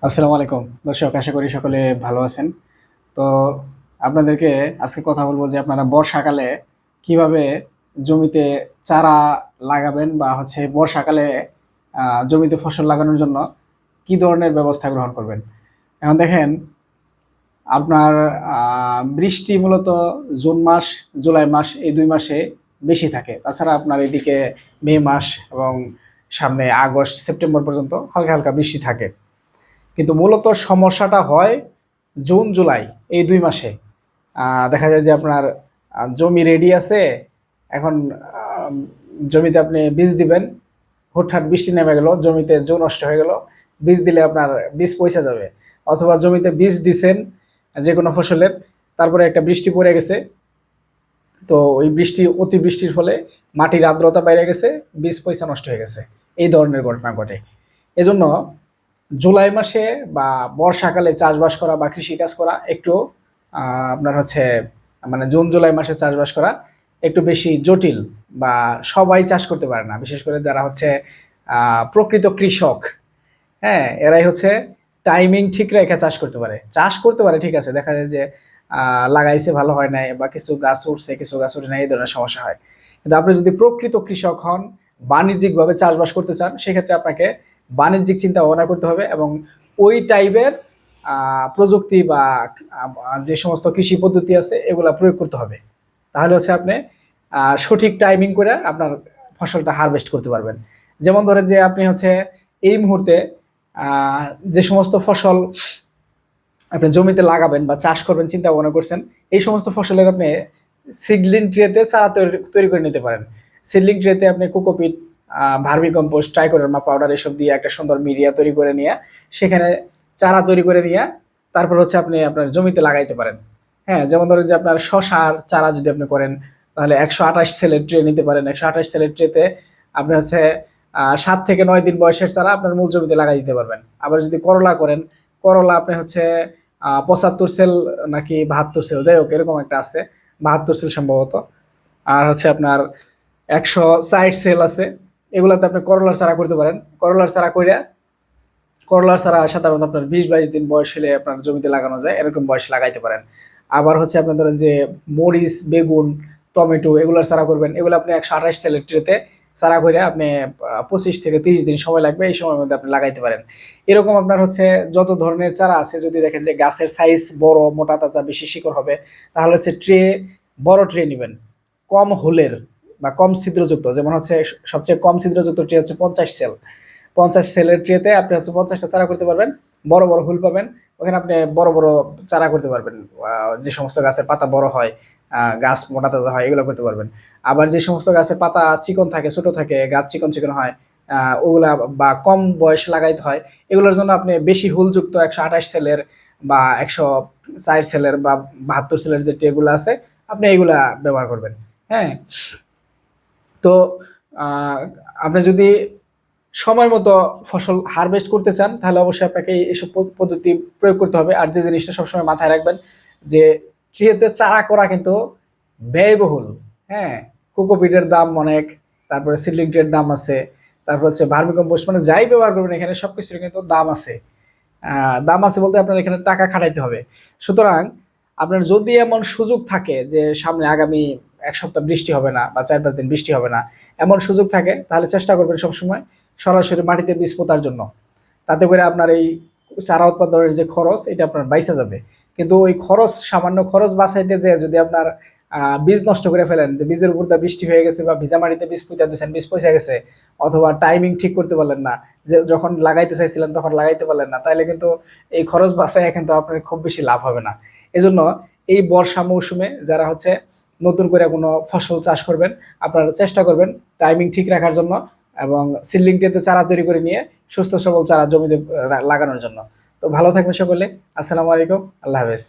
আসসালামু আলাইকুম দর্শক, আশা করি সকলে ভালো আছেন। তো আপনাদেরকে আজকে কথা বলবো যে আপনারা বর্ষাকালে কিভাবে জমিতে চারা লাগাবেন বা হচ্ছে বর্ষাকালে জমিতে ফসল লাগানোর জন্য কি ধরনের ব্যবস্থা গ্রহণ করবেন। এখন দেখেন, আপনার বৃষ্টি মূলত জুন মাস, জুলাই মাস এই ২ মাসে বেশি থাকে। তাছাড়া আপনার এদিকে মে মাস এবং সামনে আগস্ট, সেপ্টেম্বর পর্যন্ত হালকা, হালকা বৃষ্টি থাকে। কিন্তু মূলত সমস্যাটা হয় জুন, জুলাই এই ২ মাসে। দেখা যায় যে আপনার জমি রেডি আছে, এখন আ জমিতে আপনি বীজ দিবেন, হুটহাট বৃষ্টি নেমে গেল, জমিতে জো নষ্ট হয়ে গেল। বীজ দিলে আপনার বীজ পইচা যাবে। অথবা জমিতে বীজ দিছেন যেকোনো ফসলের, তারপরে একটা বৃষ্টি পড়ে গেছে। তো ওই অতিবৃষ্টির ফলে মাটির আর্দ্রতা বাইরে গেছে, বীজ পয়সা নষ্ট হয়ে গেছে। এই ধরনের ঘটনা ঘটে। এজন্য জুলাই মাসে বা বর্ষাকালে চাষবাস করা বা কৃষিকাজ করা একটু আপনার হচ্ছে মানে জুন জুলাই মাসে চাষবাস করা একটু বেশি জটিল, বা সবাই চাষ করতে পারে না। বিশেষ করে যারা হচ্ছে প্রকৃত কৃষক, হ্যাঁ, এরাই হচ্ছে টাইমিং ঠিক রেখে চাষ করতে পারে, ঠিক আছে। দেখা যায় যে লাগাইছে, ভালো হয় নাই, বা কিছু গাছ উঠছে, কিছু গাছ উঠে নাই, এই ধরনের সমস্যা হয়। কিন্তু আপনি যদি প্রকৃত কৃষক হন, বাণিজ্যিকভাবে চাষবাস করতে চান, সেক্ষেত্রে আপনাকে বাণিজ্যিক চিন্তা ভাবনা করতে হবে এবং ওই টাইপের প্রযুক্তি বা যে সমস্ত কৃষি পদ্ধতি আছে এগুলা প্রয়োগ করতে হবে। তাহলে হচ্ছে আপনি সঠিক টাইমিং করে আপনার ফসলটা হারভেস্ট করতে পারবেন। যেমন ধরেন যে আপনি হচ্ছে এই মুহূর্তে যে সমস্ত ফসল আপনি জমিতে লাগাবেন বা চাষ করবেন চিন্তা ভাবনা করছেন, এই সমস্ত ফসলের আপনি সিডলিং ট্রেতে চারা তৈরি করে নিতে পারেন। সিডলিং ট্রেতে আপনি cocopeat, vermi compost, Trichoderma powder এসব দিয়ে একটা সুন্দর মিডিয়া তৈরি করে নিয়ে সেখানে চারা তৈরি করে নিয়ে তারপর হচ্ছে আপনি আপনার জমিতে লাগাইতে পারেন। হ্যাঁ, যেমন ধরেন যে আপনার শশার চারা যদি আপনি করেন, তাহলে ১২৮ সেলের ট্রে নিতে পারেন। ১২৮ সেলের ট্রেতে আপনি হচ্ছে ৭ থেকে ৯ দিন বয়সের চারা আপনার মূল জমিতে লাগাই দিতে পারবেন। আবার যদি করলা করেন, করলা আপনি হচ্ছে ৭৫ সেল নাকি ৭২ সেল, যাই হোক এরকম একটা আছে, ৭২ সেল সম্ভবত। আর হচ্ছে আপনার ১৬০ সেল আছে। এগুলাতে আপনি করলার চারা করতে পারেন। করলার চারা সাধারণত আপনার ২০-২২ দিন বয়স হলে আপনার জমিতে লাগানো যায়, এরকম বয়সে লাগাইতে পারেন। আবার হচ্ছে আপনার ধরেন যে মরিচ, বেগুন, টমেটো এগুলার চারা করবেন, এগুলো আপনি ১২৮ সেলের ট্রেতে চারা করে আপনি ২৫ থেকে ৩০ দিন সময় লাগবে, এই সময়ের মধ্যে আপনি লাগাইতে পারেন। এরকম আপনার হচ্ছে যত ধরনের চারা আছে, যদি দেখেন যে গাছের সাইজ বড়, মোটা তাজা, বেশি শিকড় হবে, তাহলে হচ্ছে বড় ট্রে নিবেন, কম হোলের বা কম ছিদ্রযুক্ত। যেমন হচ্ছে সবচেয়ে কম ছিদ্রযুক্ত ট্রে হচ্ছে ৫০ সেল। ৫০ সেলের ট্রেতে আপনি হচ্ছে ৫০টা চারা করতে পারবেন। বড় বড় হুল পাবেন, ওখানে আপনি বড় বড় চারা করতে পারবেন। যে সমস্ত গাছের পাতা বড় হয়, গাছ মোটা তাজা হয়, এগুলো করতে পারবেন। আবার যে সমস্ত গাছের পাতা চিকন থাকে, ছোট থাকে, গাছ চিকন চিকন হয়, ওগুলা বা কম বয়স লাগাইতে হয়, এগুলোর জন্য আপনি বেশি হুলযুক্ত ১২৮ সেলের বা ১০৪ সেলের বা ৭২ সেলের যে ট্রেগুলো আছে, আপনি এগুলা ব্যবহার করবেন। হ্যাঁ, তো আহ, আপনি যদি সময় মতো ফসল হারভেস্ট করতে চান, তাহলে অবশ্যই আপনাকে এইসব পদ্ধতি প্রয়োগ করতে হবে। আর যে জিনিসটা সবসময় মাথায় রাখবেন, যে ট্রেতে চারা করা কিন্তু ব্যয়বহুল। হ্যাঁ, কোকোপিটের দাম অনেক, তারপরে সিডলিং ট্রের দাম আছে, তারপর হচ্ছে ভার্মি কম্পোস্ট, মানে যাই ব্যবহার করবেন এখানে সবকিছুর কিন্তু দাম আছে। দাম আছে বলতে আপনার এখানে টাকা খাটাইতে হবে। সুতরাং আপনার যদি এমন সুযোগ থাকে যে সামনে আগামী ১ সপ্তাহ বৃষ্টি হবে না বা ৪-৫ দিন বৃষ্টি হবে না, এমন সুযোগ থাকে, তাহলে চেষ্টা করবেন সবসময় সরাসরি মাটিতে বীজ পোতার জন্য। তাতে করে আপনার এই চারা উৎপাদনের যে খরচ, এটা আপনার বাইসা যাবে। কিন্তু ওই খরচ, সামান্য খরচ বাঁচাইতে যে যদি আপনার বীজ নষ্ট করে ফেলেন, যে বীজের উপর দিয়ে বৃষ্টি হয়ে গেছে বা ভিজা মাটিতে বীজ পুঁতে দিয়েছেন, বীজ পচে গেছে, অথবা টাইমিং ঠিক করতে পারলেন না, যে যখন লাগাইতে চাইছিলেন তখন লাগাইতে পারলেন না, তাহলে কিন্তু এই খরচ বাঁচায় কিন্তু আপনার খুব বেশি লাভ হবে না। এজন্য এই বর্ষা মৌসুমে যারা হচ্ছে নতুন করে কোনো ফসল চাষ করবেন, আপনারা চেষ্টা করবেন টাইমিং ঠিক রাখার জন্য এবং সিডলিং ট্রেতে চারা তৈরি করে নিয়ে সুস্থ সবল চারা জমিতে লাগানোর জন্য। তো ভালো থাকবেন সকলে। আসসালামু আলাইকুম, আল্লাহ হাফেজ।